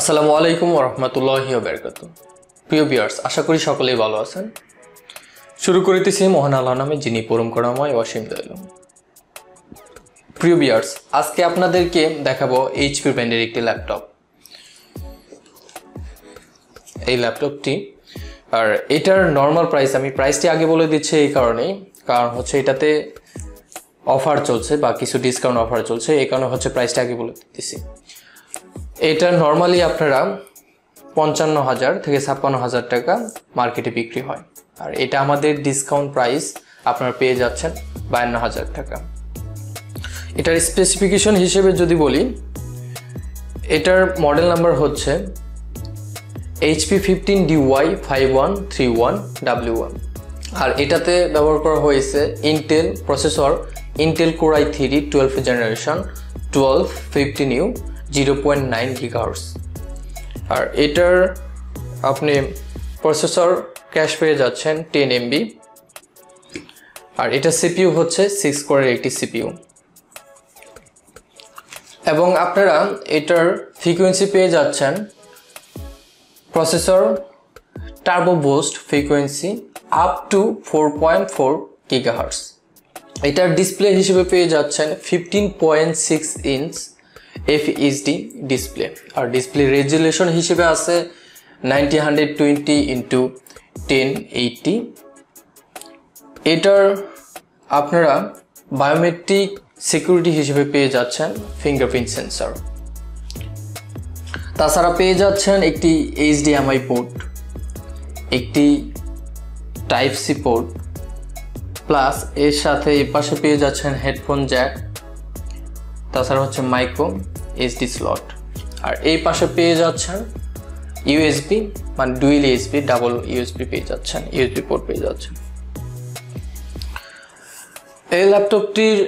আসসালামু আলাইকুম ওয়া রাহমাতুল্লাহি ওয়া বারাকাতুহু। প্রিয় ভিউয়ার্স, আশা করি সকলেই ভালো আছেন। শুরু করিতেছি মহান আল্লাহর নামে, যিনি পরম করুণাময় অসীম দয়ালু। প্রিয় ভিউয়ার্স, আজকে আপনাদেরকে দেখাবো এইচপি ব্র্যান্ডের একটি ল্যাপটপ। এই ল্যাপটপটি আর এটার নর্মাল প্রাইস, আমি প্রাইসটি আগে বলে দিচ্ছি এই কারণেই, কারণ হচ্ছে এটাতে অফার চলছে বা কিছু ডিসকাউন্ট অফার চলছে, এই কারণে হচ্ছে প্রাইসটা আগে বলে দিতেছি। এটা নর্মালি আপনারা 55,000 থেকে 56,000 টাকা মার্কেটে বিক্রি হয়, আর এটা আমাদের ডিসকাউন্ট প্রাইস আপনারা পেয়ে যাচ্ছেন 52,000 টাকা। এটার স্পেসিফিকেশন হিসেবে যদি বলি, এটার মডেল নাম্বার হচ্ছে HP 15DY5131W1, আর এটাতে ব্যবহার করা হয়েছে Intel processor, Intel Core i3 12th generation 1215U 0.9 GHz। আর এটার আপনি প্রসেসর ক্যাশ পেয়ে যাচ্ছেন 10 MB, আর এটা CPU হচ্ছে 6 কোরের একটি CPU, এবং আপনারা এটার ফ্রিকোয়েন্সি পেয়ে যাচ্ছেন processor turbo boost frequency up to 4.4 GHz। এটার ডিসপ্লে হিসেবে পেয়ে যাচ্ছেন 15.6 ইঞ্চ FHD ডিসপ্লে, আর ডিসপ্লে রেজুলেশন হিসেবে আছে 90/1080। এটার আপনারা বায়োমেট্রিক সিকিউরিটি হিসেবে পেয়ে যাচ্ছেন ফিঙ্গারপ্রিন্ট সেন্সর। তাছাড়া পেয়ে যাচ্ছেন একটি HDMI পোর্ট, একটি টাইপ সি পোর্ট, প্লাস এর সাথে এই পাশে পেয়ে যাচ্ছেন হেডফোন জ্যাক, তাছাড়া হচ্ছে মাইক্রো SD স্লট, আর এই পাশে পেয়ে যাচ্ছেন USB মানে ডুয়েল USB, ডাবল USB পেয়ে যাচ্ছেন, USB পোর্ট পেয়ে যাচ্ছেন। এই ল্যাপটপটির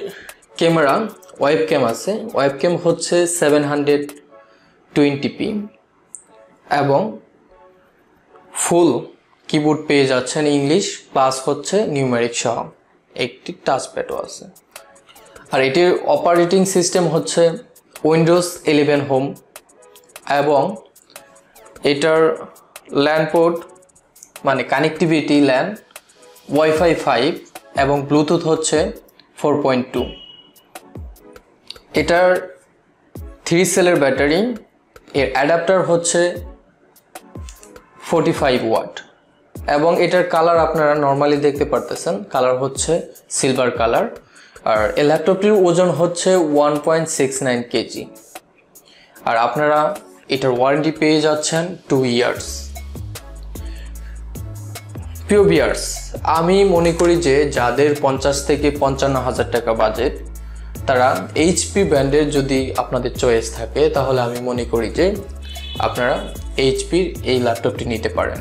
ক্যামেরা ওয়েবক্যাম আছে, ওয়েবক্যাম হচ্ছে 720p, এবং ফুল কিবোর্ড পেয়ে যাচ্ছেন ইংলিশ, প্লাস হচ্ছে নিউমেরিক সহ, একটি টাচপ্যাডও আছে। আর এটির অপারেটিং সিস্টেম হচ্ছে উইন্ডোজ 11 হোম, এবং এটার ল্যান পোর্ট মানে কানেক্টিভিটি ল্যান ওয়াইফাই 5 এবং ব্লুটুথ হচ্ছে 4.2। এটার 3 সেলের ব্যাটারি, এর অ্যাডাপ্টার হচ্ছে 45 ওয়াট, এবং এটার কালার আপনারা নর্মালি দেখতে পারতেছেন, কালার হচ্ছে সিলভার কালার। আর এই ল্যাপটপটির ওজন হচ্ছে 1.69 কেজি, আর আপনারা এটার ওয়ারেন্টি পেয়ে যাচ্ছেন 2 ইয়ার্স। প্রিয় ভিউয়ার্স, আমি মনে করি যে যাদের 50 থেকে 55,000 টাকা বাজেট, তারা HP ব্র্যান্ডের যদি আপনাদের চয়েস থাকে, তাহলে আমি মনে করি যে আপনারা HPর এই ল্যাপটপটি নিতে পারেন।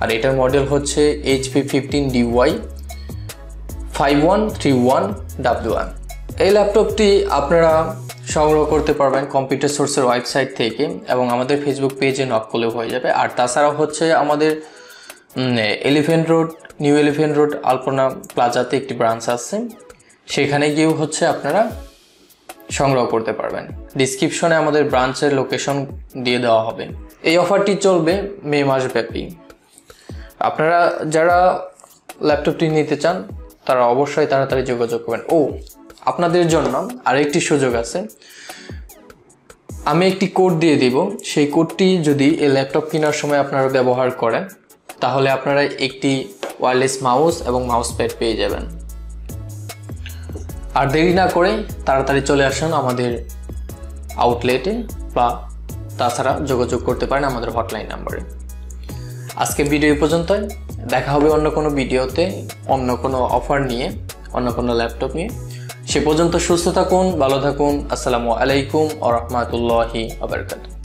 আর এটার মডেল হচ্ছে HP 15DY5131W1। এই ল্যাপটপটি আপনারা সংগ্রহ করতে পারবেন কম্পিউটার সোর্সের ওয়েবসাইট থেকে, এবং আমাদের ফেসবুক পেজে নক করলেও হয়ে যাবে। আর তাছাড়া হচ্ছে আমাদের নিউ এলিফ্যান্ট রোড আলপনা প্লাজাতে একটি ব্রাঞ্চ আছে, সেখানে গিয়েও হচ্ছে আপনারা সংগ্রহ করতে পারবেন। ডিসক্রিপশনে আমাদের ব্রাঞ্চের লোকেশন দিয়ে দেওয়া হবে। এই অফারটি চলবে মে মাস ব্যাপী। আপনারা যারা ল্যাপটপটি নিতে চান, তারা অবশ্যই তাড়াতাড়ি যোগাযোগ করবেন। আপনাদের জন্য আরেকটি সুযোগ আছে, আমি একটি কোড দিয়ে দিব, সেই কোডটি যদি এই ল্যাপটপ কেনার সময় আপনারা ব্যবহার করেন, তাহলে আপনারা একটি ওয়্যারলেস মাউস এবং মাউস প্যাড পেয়ে যাবেন। আর দেরি না করে তাড়াতাড়ি চলে আসুন আমাদের আউটলেটে, বা তাছাড়া যোগাযোগ করতে পারেন আমাদের হটলাইন নাম্বারে। আজকে ভিডিও পর্যন্তই, দেখা হবে অন্য কোনো ভিডিওতে, অন্য কোনো অফার নিয়ে, অন্য কোনো ল্যাপটপ নিয়ে। সে পর্যন্ত সুস্থ থাকুন, ভালো থাকুন। আসসালামু আলাইকুম ওয়া রাহমাতুল্লাহি ওয়া বারাকাতুহু।